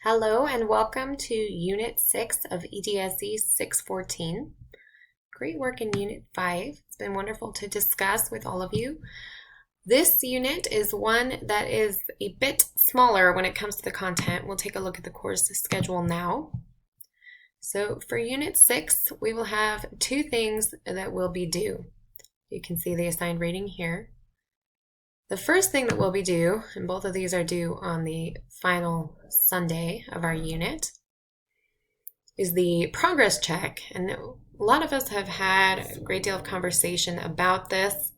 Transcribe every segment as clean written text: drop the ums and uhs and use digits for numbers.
Hello and welcome to Unit 6 of EDSE 614. Great work in Unit 5. It's been wonderful to discuss with all of you. This unit is one that is a bit smaller when it comes to the content. We'll take a look at the course schedule now. So for Unit 6, we will have two things that will be due. You can see the assigned reading here. The first thing that will be due, and both of these are due on the final Sunday of our unit, is the progress check. And a lot of us have had a great deal of conversation about this,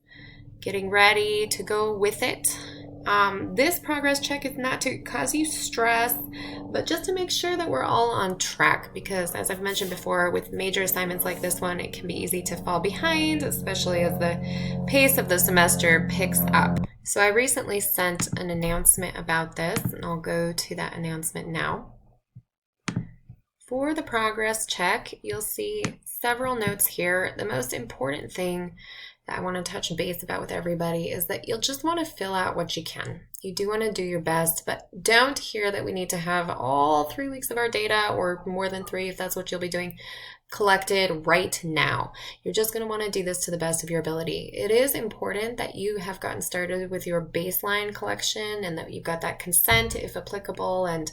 getting ready to go with it. This progress check is not to cause you stress, but just to make sure that we're all on track, because as I've mentioned before, with major assignments like this one, it can be easy to fall behind, especially as the pace of the semester picks up. So I recently sent an announcement about this, and I'll go to that announcement now. For the progress check, you'll see several notes here. The most important thing that I want to touch base about with everybody is that you'll just want to fill out what you can. You do want to do your best, but don't hear that we need to have all 3 weeks of our data, or more than 3 if that's what you'll be doing, collected right now. You're just going to want to do this to the best of your ability. It is important that you have gotten started with your baseline collection and that you've got that consent if applicable, and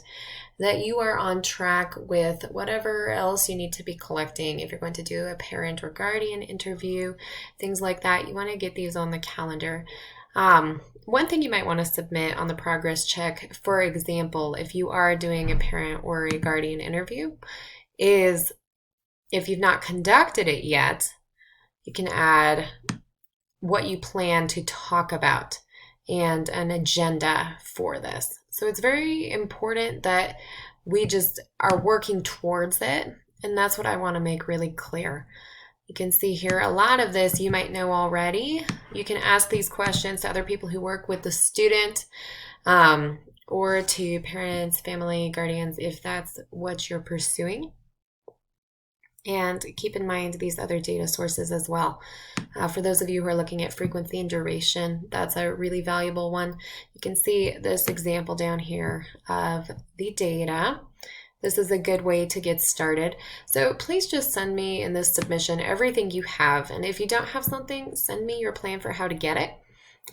that you are on track with whatever else you need to be collecting. If you're going to do a parent or guardian interview, things like that, you want to get these on the calendar. One thing you might want to submit on the progress check, for example, if you are doing a parent or a guardian interview, is if you've not conducted it yet, you can add what you plan to talk about and an agenda for this. So it's very important that we just are working towards it, and that's what I want to make really clear. You can see here a lot of this you might know already. You can ask these questions to other people who work with the student, or to parents, family, guardians, if that's what you're pursuing. And keep in mind these other data sources as well. For those of you who are looking at frequency and duration, that's a really valuable one. You can see this example down here of the data. This is a good way to get started. So please just send me in this submission everything you have. And if you don't have something, send me your plan for how to get it.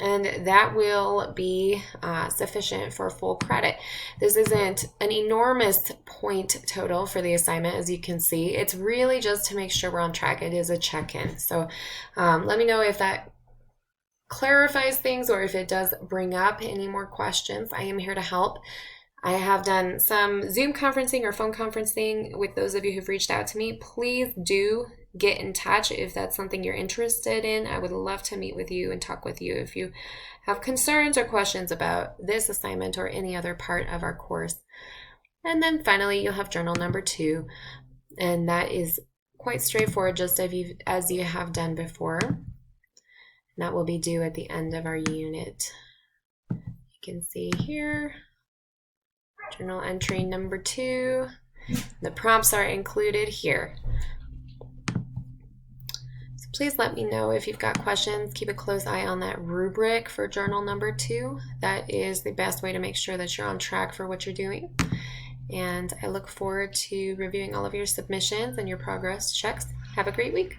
And that will be sufficient for full credit. This isn't an enormous point total for the assignment, as you can see. It's really just to make sure we're on track. It is a check-in. So let me know if that clarifies things or if it does bring up any more questions. I am here to help. I have done some Zoom conferencing or phone conferencing with those of you who've reached out to me. Please do get in touch if that's something you're interested in. I would love to meet with you and talk with you if you have concerns or questions about this assignment or any other part of our course. And then finally, you'll have journal number 2, and that is quite straightforward, just as you have done before. And that will be due at the end of our unit. You can see here, journal entry number 2. The prompts are included here. Please let me know if you've got questions. Keep a close eye on that rubric for journal number 2. That is the best way to make sure that you're on track for what you're doing. And I look forward to reviewing all of your submissions and your progress checks. Have a great week.